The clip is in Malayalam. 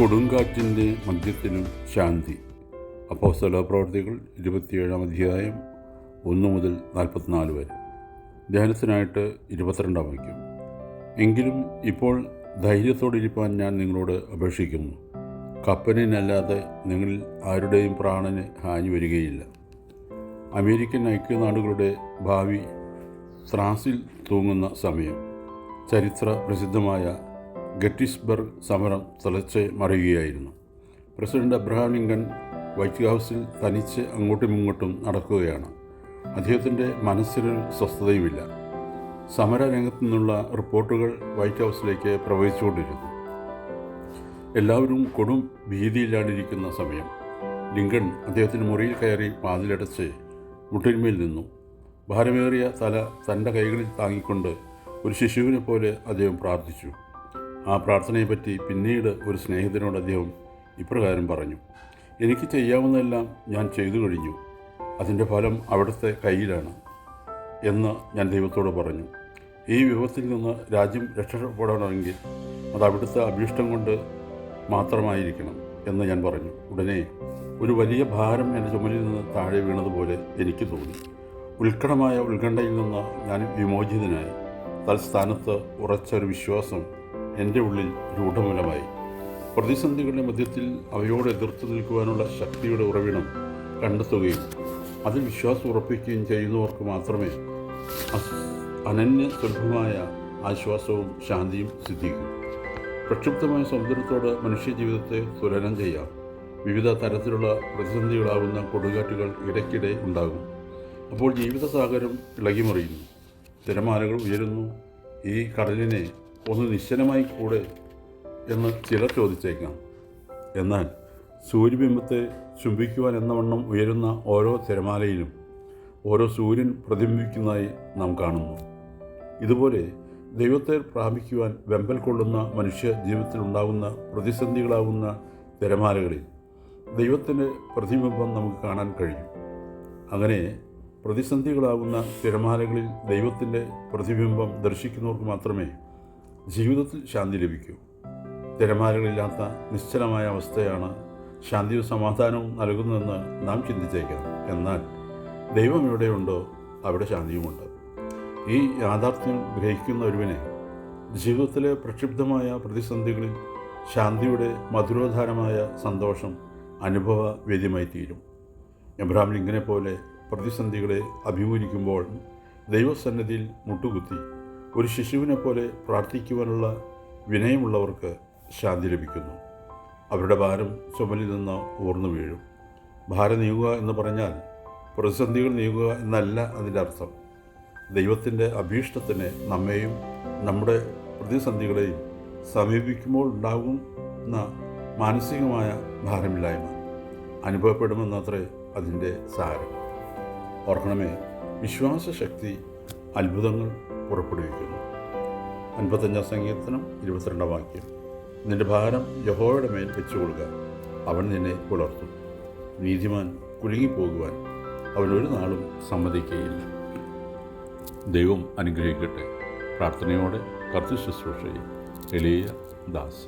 കൊടുങ്കാറ്റിൻ്റെ മധ്യത്തിലും ശാന്തി. അപ്പോസ്തലപ്രവൃത്തികൾ 27-ാം അധ്യായം 1 മുതൽ 44 വരെ. ധ്യാനത്തിനായിട്ട് 22-ാം വാക്യം. എങ്കിലും ഇപ്പോൾ ധൈര്യത്തോടിരിപ്പാൻ ഞാൻ നിങ്ങളോട് അപേക്ഷിക്കുന്നു. കപ്പലിനല്ലാതെ നിങ്ങളിൽ ആരുടെയും പ്രാണന് ഹാനി വരികയില്ല. അമേരിക്കൻ ഐക്യനാടുകളുടെ ഭാവി ത്രാസിൽ തൂങ്ങുന്ന സമയം. ചരിത്ര പ്രസിദ്ധമായ ഗെറ്റിസ്ബർഗ് സമരം തിളച്ച് മറിയുകയായിരുന്നു. പ്രസിഡന്റ് അബ്രഹാം ലിങ്കൺ വൈറ്റ് ഹൗസിൽ തനിച്ച് അങ്ങോട്ടും ഇങ്ങോട്ടും നടക്കുകയാണ്. അദ്ദേഹത്തിൻ്റെ മനസ്സിനൊരു സ്വസ്ഥതയുമില്ല. സമരരംഗത്തു നിന്നുള്ള റിപ്പോർട്ടുകൾ വൈറ്റ് ഹൗസിലേക്ക് പ്രവഹിച്ചുകൊണ്ടിരുന്നു. എല്ലാവരും കൊടും ഭീതിയിലാണ്ടിരിക്കുന്ന സമയം. ലിങ്കൺ അദ്ദേഹത്തിൻ്റെ മുറിയിൽ കയറി വാതിലടച്ച് മുട്ടിന്മേൽ നിന്നു. ഭാരമേറിയ തല തൻ്റെ കൈകളിൽ താങ്ങിക്കൊണ്ട് ഒരു ശിശുവിനെ പോലെ അദ്ദേഹം പ്രാർത്ഥിച്ചു. ആ പ്രാർത്ഥനയെപ്പറ്റി പിന്നീട് ഒരു സ്നേഹിതനോട് അദ്ദേഹം ഇപ്രകാരം പറഞ്ഞു: എനിക്ക് ചെയ്യാവുന്നതെല്ലാം ഞാൻ ചെയ്തു കഴിഞ്ഞു. അതിൻ്റെ ഫലം അവിടുത്തെ കയ്യിലാണ് എന്ന് ഞാൻ ദൈവത്തോട് പറഞ്ഞു. ഈ വിപത്തിൽ നിന്ന് രാജ്യം രക്ഷപ്പെടണമെങ്കിൽ അത് അവിടുത്തെ അഭീഷ്ടം കൊണ്ട് മാത്രമായിരിക്കണം എന്ന് ഞാൻ പറഞ്ഞു. ഉടനെ ഒരു വലിയ ഭാരം എൻ്റെ ചുമലിൽ നിന്ന് താഴെ വീണതുപോലെ എനിക്ക് തോന്നി. ഉത്കടമായ ഉത്കണ്ഠയിൽ നിന്ന് ഞാൻ വിമോചിതനായി. തൽസ്ഥാനത്ത് ഉറച്ചൊരു വിശ്വാസം എൻ്റെ ഉള്ളിൽ രൂഢമൂലമായി. പ്രതിസന്ധികളുടെ മധ്യത്തിൽ അവയോട് എതിർത്ത് നിൽക്കുവാനുള്ള ശക്തിയുടെ ഉറവിടം കണ്ടെത്തുകയും അതിൽ വിശ്വാസം ഉറപ്പിക്കുകയും ചെയ്യുന്നവർക്ക് മാത്രമേ അനന്യ സുലഭമായ ആശ്വാസവും ശാന്തിയും സിദ്ധിക്കൂ. പ്രക്ഷുബ്ധമായ സമുദ്രത്തോട് മനുഷ്യജീവിതത്തെ തുലനം ചെയ്യാം. വിവിധ തരത്തിലുള്ള പ്രതിസന്ധികളാവുന്ന കൊടുങ്കാറ്റുകൾ ഇടയ്ക്കിടെ ഉണ്ടാകും. അപ്പോൾ ജീവിതസാഗരം ഇളകിമറിയുന്നു, തിരമാലകൾ ഉയരുന്നു. ഈ കടലിനെ ഒന്ന് നിശ്ചലമായി കൂടെ എന്ന് ചിലർ ചോദിച്ചേക്കാം. എന്നാൽ സൂര്യബിംബത്തെ ചുംബിക്കുവാൻ എന്നവണ്ണം ഉയരുന്ന ഓരോ തിരമാലയിലും ഓരോ സൂര്യൻ പ്രതിബിംബിക്കുന്നതായി നാം കാണുന്നു. ഇതുപോലെ ദൈവത്തെ പ്രാപിക്കുവാൻ വെമ്പൽ കൊള്ളുന്ന മനുഷ്യ ജീവിതത്തിൽ ഉണ്ടാകുന്ന പ്രതിസന്ധികളാകുന്ന തിരമാലകളിൽ ദൈവത്തിൻ്റെ പ്രതിബിംബം നമുക്ക് കാണാൻ കഴിയും. അങ്ങനെ പ്രതിസന്ധികളാകുന്ന തിരമാലകളിൽ ദൈവത്തിൻ്റെ പ്രതിബിംബം ദർശിക്കുന്നവർക്ക് മാത്രമേ ജീവിതത്തിൽ ശാന്തി ലഭിക്കൂ. തിരമാലകളില്ലാത്ത നിശ്ചലമായ അവസ്ഥയാണ് ശാന്തിയും സമാധാനവും നൽകുന്നതെന്ന് നാം ചിന്തിച്ചേക്കാം. എന്നാൽ ദൈവം എവിടെയുണ്ടോ അവിടെ ശാന്തിയുമുണ്ട്. ഈ യാഥാർത്ഥ്യം ഗ്രഹിക്കുന്ന ഒരുവനെ ജീവിതത്തിലെ പ്രക്ഷുബ്ധമായ പ്രതിസന്ധികളിൽ ശാന്തിയുടെ മധുരോധാരമായ സന്തോഷം അനുഭവവേദ്യമായി തീരും. എബ്രഹാം ലിങ്കനെ പോലെ പ്രതിസന്ധികളെ അഭിമുഖീകരിക്കുമ്പോൾ ദൈവസന്നിധിയിൽ മുട്ടുകുത്തി ഒരു ശിശുവിനെ പോലെ പ്രാർത്ഥിക്കുവാനുള്ള വിനയമുള്ളവർക്ക് ശാന്തി ലഭിക്കുന്നു. അവരുടെ ഭാരം ചുമലിൽ നിന്ന് ഊർന്നു വീഴും. ഭാരം നീങ്ങുക എന്ന് പറഞ്ഞാൽ പ്രതിസന്ധികൾ നീങ്ങുക എന്നല്ല അതിൻ്റെ അർത്ഥം. ദൈവത്തിൻ്റെ അഭീഷ്ടത്തിന് നമ്മെയും നമ്മുടെ പ്രതിസന്ധികളെയും സമീപിക്കുമ്പോൾ ഉണ്ടാകുന്ന മാനസികമായ ഭാരമില്ലായ്മ അനുഭവപ്പെടുമെന്നത്രേ അതിൻ്റെ സാരം. ഓർക്കണമേ, വിശ്വാസശക്തി അത്ഭുതങ്ങൾ പുറപ്പെടുവിക്കുന്നു. 55-ാം സങ്കീർത്തനം 22-ാം വാക്യം. നിന്റെ ഭാരം യഹോവയുടെ മേൽ വെച്ചുകൊള്ളുക, അവൻ നിന്നെ പുലർത്തും. നീതിമാൻ കുലുങ്ങിപ്പോകുവാൻ അവൻ ഒരു നാളും സമ്മതിക്കുകയില്ല. ദൈവം അനുഗ്രഹിക്കട്ടെ. പ്രാർത്ഥനയോടെ കർത്തൃശുശ്രൂഷയിൽ എളിയ ദാസ്.